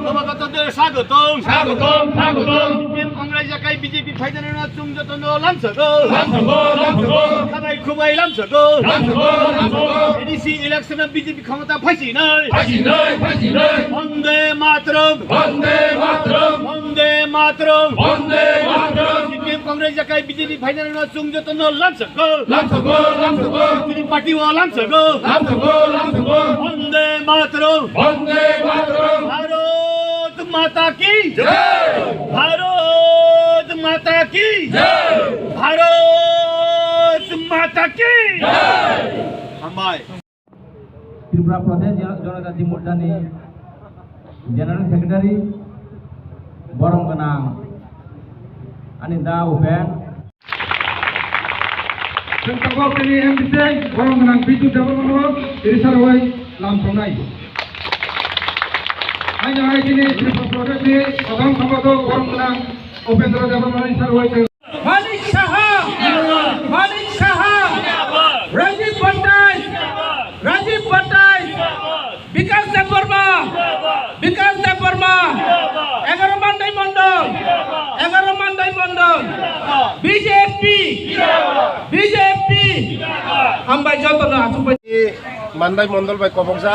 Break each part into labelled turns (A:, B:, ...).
A: নবাগতদের স্বাগতম
B: স্বাগতম স্বাগতম
A: সিপিএম কংগ্রেস জাকাই বিজেপি ফাইদানের চুং যতন লামসগো
B: লামসগো
A: খাবাই খুবাই লামসগো এডিসি ইলেকশনে বিজেপি ক্ষমতা ফাইছি নাই বন্দে মাতরম সিপিএম কংগ্রেস জাকাই বিজেপি ফাইদানের চুং যতন লামসগো তিনি পার্টি ও লামসগো বন্দে মাতরম भारत माता की जय भारत माता की जय भारत माता की जय हमारे
C: त्रिपुरा प्रदेश जनजाति मोर्चानि जनरल सेक्रेटारि बरंगनां अनिदा उपेन
D: जों तागोनि एमबिसे बरंगनां बिदु देवमनो इरिसारवाय लामसंनाय आइना आइदिनि त्रिपुरा प्रदेशनि प्रधान सम्पादक बरंगनां उपेन्द्र देवमनो इरिसारवाय
E: मानिक साहा राजीव भट्टाई विकास देव वर्मा 11 मानदाई मंडल बीजेपी हामबाय जतन आसुबाय
F: मानदाई मंडल बाय कबकजा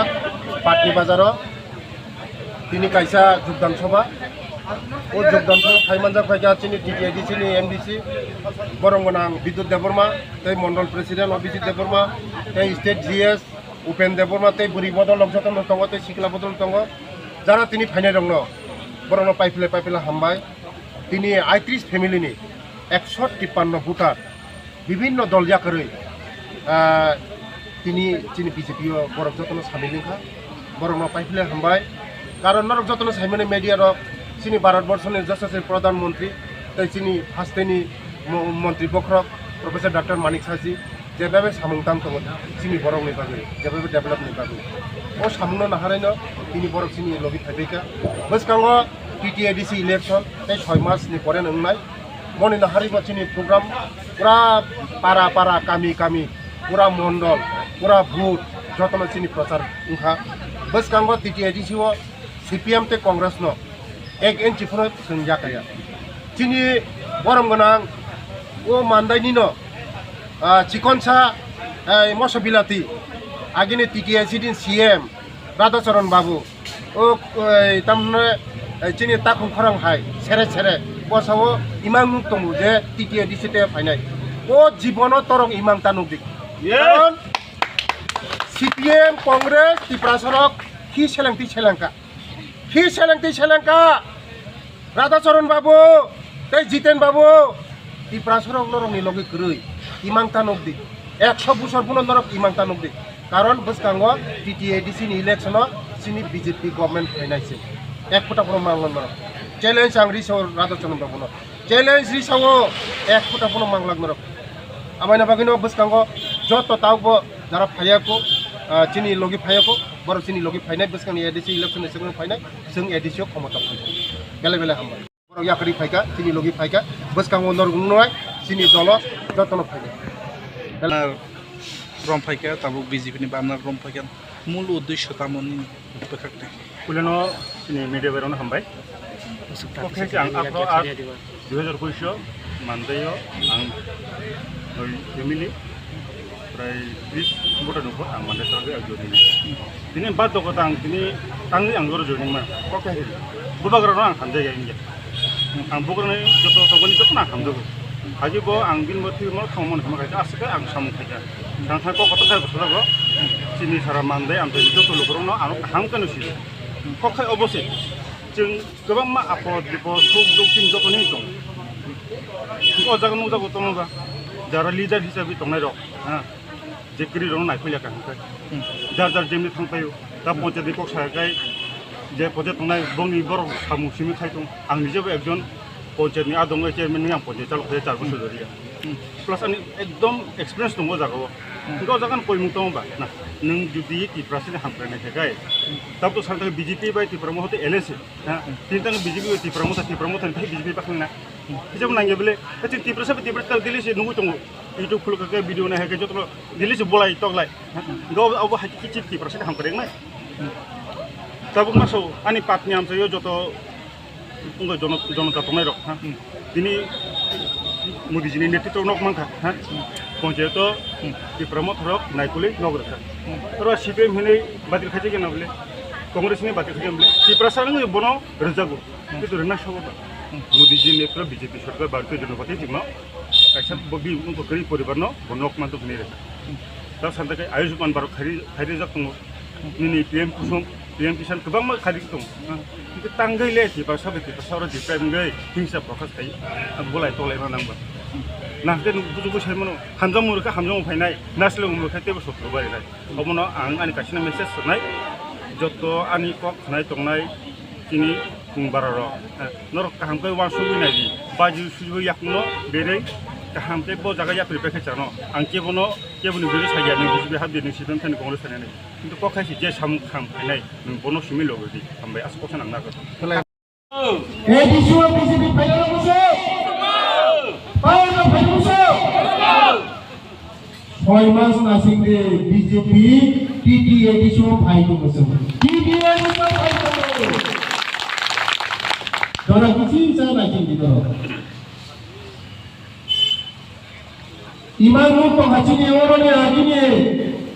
F: पाटनी बाजार তিনি কাইসা যোগদান সভা ও যোগদান সভা ফাইমানজা ফাইকা চিনি টিটিআইডিসি নি এমডিসি বরঙ্গনাং বিদ্যুৎ দেববর্মা তাই মন্ডল প্রেসিডেন্ট অভিজিৎ দেববর্মা তাই স্টেট জিএস উপেন দেববর্মা তাই বুড়ি বদল লংসতন দङ তাই সিকলা বদল দङ যারা তিনি ফাইনাই দङ বরং পাইফেলে হামবাই তিনি ৩৮ ফ্যামিলিনি ১৫৩ ভোটার বিভিন্ন দল জাকরে তিনি চিনি বিজেপি বরং যতন সামিলিখা বরং পাইফেলে হামবাই কারণ নরক যতন সাইমনে মিডিয়ার চিনি ভারতবর্ষের যশস্বী প্রধানমন্ত্রী তাই চিনি ফার্স্টেনি মন্ত্রী বক্রক প্রফেসর ডক্টর মানিক সাজি যেভাবে সামুংতাম দङ চিনি বরংনি বাগै যেভাবে ডেভেলপनि বাগै ও সামুंनो नाहारायनो তিনি বরক চিনি লগি थाइबैका बसकांग টিটিআইডিসি ইলেকশন তাই 6 মাসनि পরে नंनाय মনি नाहारिबा चिनि प्रग्राम पूरा पारा कामी पूरा मंडल पूरा भूत যতন চিনি প্রচার उखा बसकांग টিটিআইডিসि सीपीएम ते कांग्रेस नो एक इंच फुनो संजाकाया चिनी बरंगनां ओ मानदाइनि नो चिकनसा मसबिलाती आगिने टीटीआईसी दिन सीएम राधाचरण बाबू ओ तमने चिनी ताखुं खरं हाय सेरे बसावो इमां नुक दंगु जे टीटीआईसी ते फाइनाय ओ जीवनो तरंग इमां तानुदिक सीपीएम कांग्रेस तिप्रासरक ही सेलेंका राधाचरण बाबू तै जितेन बाबू तिप्रासरक नरंनि लगे गरै इमांता नगदि 100 बছর पुनो नरक इमांता नगदि कारण बसकांग टीटीआईडिसि नि इलेक्शन सिनि बीजेपी गवर्नमेंट फाइनाइसे एक फुटा पुनो मांगलन नरक चैलेंज आं रिसाव राधाचरण बाबू न चैलेंज रिसाव एक फुटा पुनो मांगलन नरक आमायना बागिनो बसकांग जत तावबो जरा फायाको चिनी लगी फायाको बरं चिनी लगी फाइनाय बसकांनि एडिसि इलेक्शन सिगां फाइनाय जों एडिसियाव क्षमता फाइनाय बेले हामबाय बरं याकरि फायका चिनी लगी फायका बसकांगो नरगुंनाय चिनी दल जतन फाइनाय
G: रम फायका ताबुक बीजेपी नि बामना रम फायका मूल उद्देश्य तामनि बेखाखते
H: कुलेनो चिनी मीडिया बेरावनो हामबाय ओके आं 2025 मानदायो आं फेमिली प्राय 20 भोटार नखर आं माने थागै आं जयनिं दिनै बाद दगत आं दिनै आंनि आंगुर जयनिं मा ओके बुबाग्रानो आं हामजाय गायनि आं बुग्रानो जत तगनि जत ना हामदो हाजिबो आं बिन मथि म खामन खामा गायजा आसके आं सामु खायजा थांथा को कत खाय बसलागो चिनि सारा मानदाय आं जत लुगरनो आं हामकानो सि कखाय अबसे जों गोबां मा आपद बिपद सुख दुख चिन जतनि दं ओ जागन जागो तमबा जारा लिडार हिसाबै दंनाय रक हा जेकरि रं नायफैला कांखाय जार जेमनि थांफायो दा पन्चायतनि कक्सागाय जे पन्चायत थांनाय बंनि बर सामुसिमि थायदों आं निजेबो एकजन पन्चायतनि आदङै चेयारमेन आं पन्चायत चालक 4 बोसोर जारिया प्लास आंनि एकदम एक्सपिरियेन्स दङ जागाव गो जागन कयमुं दंबा ना नों जुदि तिप्रासिनि हामफ्रायनाय थाखाय ताबो सानथाय बीजेपी बाय तिप्रा महते एलएसए हा तिनतां बीजेपी तिप्रा महते बीजेपी बाखना हिसाब नांगे बेले तिप्रा दिल्ली से नुगु दङ यूट्यूब खुल के वीडियो ना है जो तो दिल्ली से बोलाई तगलाई गो अब हाकि चिप तिप्रासिनि हामफ्रायनाय tabuk masuk ani patni am sayo joto unggo jonota tongai rok ha dini mudi jini netito nok mangka ha ponjeto di promote rok naikuli nogro ha ro CPM hene batil khaje gena bole Congress ni batil khaje bole ti prasarang bono rejago itu rena sobo mudi jini pro BJP sarkar bharatiya janata party jimno kaisa bobi ungko kari poribarno bonok mantu bune re ta santakai ayushman baro khari jak tungo nini PM kusum PM kisan kebang ma khari tung itu tanggai le ti pasar ti pasar di prime gai hingsa prokas kai bolai tolai ma nangba nah ke bujugo saimono hamjam murka hamjam phainai nasle murka tebo sotro bari nai omono ang ani kasina message sonai joto ani kok nai tongnai kini bararo norok kaham kai wasu nai di baju suju yakno berei kaham te bo jaga ya prepare chano ang kebono beri saja ni bisu behab de ni sidon tan Congress ne কিন্তু কখাইছি যে সাম খাম নাই বনো সুমি লগদি আমবাই আস কথা নাংনা কর
D: এই Biju BJP final বসে final বসে 6 মাস নাসিং দে বিজেপি টিটি এডিশন ফাইনাল বসে টিটি এডিশন ফাইনাল দরা কিছু চাই কি দরা ইমান মুখ হাচিনি ওরনে আগিনি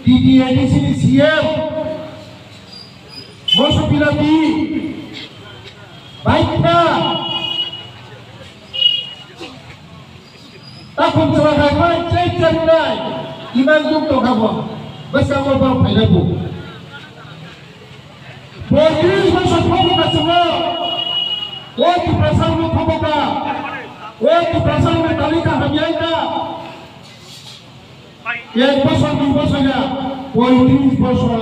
D: টিটি এডিশন সিএম মসুবিলাতি বাইকটা takut celaka cecer nai iman duk to kabo bersama bang pailabu Polisi masuk pembuka semua Waktu perasaan pembuka Waktu perasaan metalika hamiaika yang pasal di pasalnya politis pasal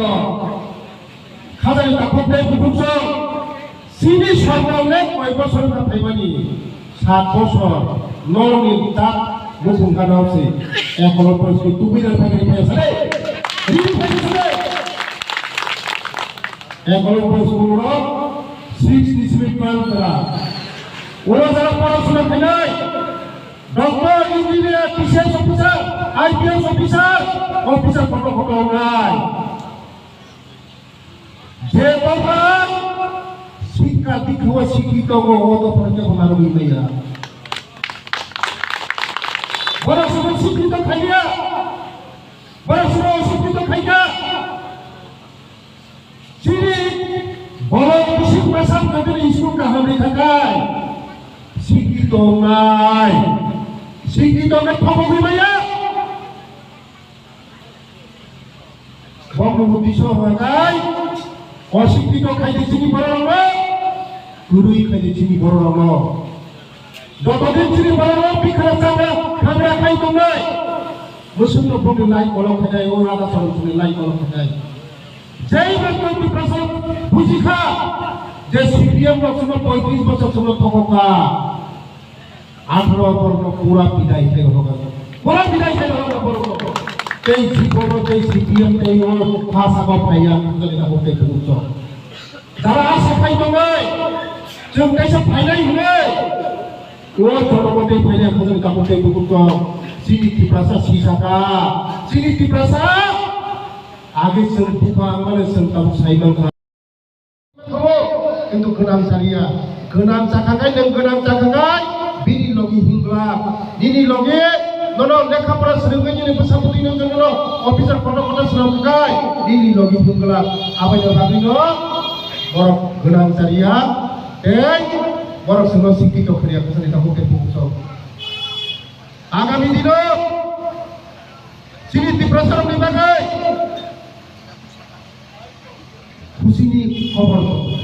D: kadang takut deh berbukso sini soalnya kau pasal apa ini 7 pasal nol tak bukan karena sih kalau pasal tu bila pakai biasa deh ini biasa kalau pasal orang 6 disebutkan terang orang dalam parasuna kenai doktor engineer kisah officer IPS officer foto online je tohan sikka dikhawa sikito go odo parja banaru gaya bora suno sikito khaiya sini bora kisik pasang kadang isu kahamri thakai sikito nai sikito ke phabogi maya Bangabandhu সভায় অশিক্ষিত খাইতে চিনি বড় হলো গুরুই খাইতে চিনি বড় হলো যতদিন চিনি বড় হলো বিখারা চামড়া খামড়া খাই তোমরা মুসলিম বন্ধু লাই কলম খাই ও রাজা সরস্বতী লাই কলম খাই যেই ব্যক্তি প্রশ্ন বুঝি খা যে সিপিএম রচনা 35 বছর সময় থকা 18 বর্ষ পুরা বিদায় হয়ে গেল বড় এই জীবন এই সিপিএম এই ও ভাষা বা ভাইয়া যদি না করতে বুঝছো যারা আসে ফাই দঙ্গাই जों कैसे फाइनाल हुए ও জনগণের ফাইনাল খোঁজের কাপড়তে বুঝছো সিনিটি প্রাসা সিসাকা সিনিটি প্রাসা আগে जों বিপা মানে जों তাও সাইলাম কিন্তু গোনাম জাকাগাই नों गोनां जाखागाय बिनि लगी हिंग्ला दिनि लगे nono lekha pora serungai ni besaputi no jono officer kota serungai dili logi bunggala apa yo babino borok gunang saria borok semua sikito kriya kesani tamu ke bungso agami dino sini diprasar dibagai kusini khobor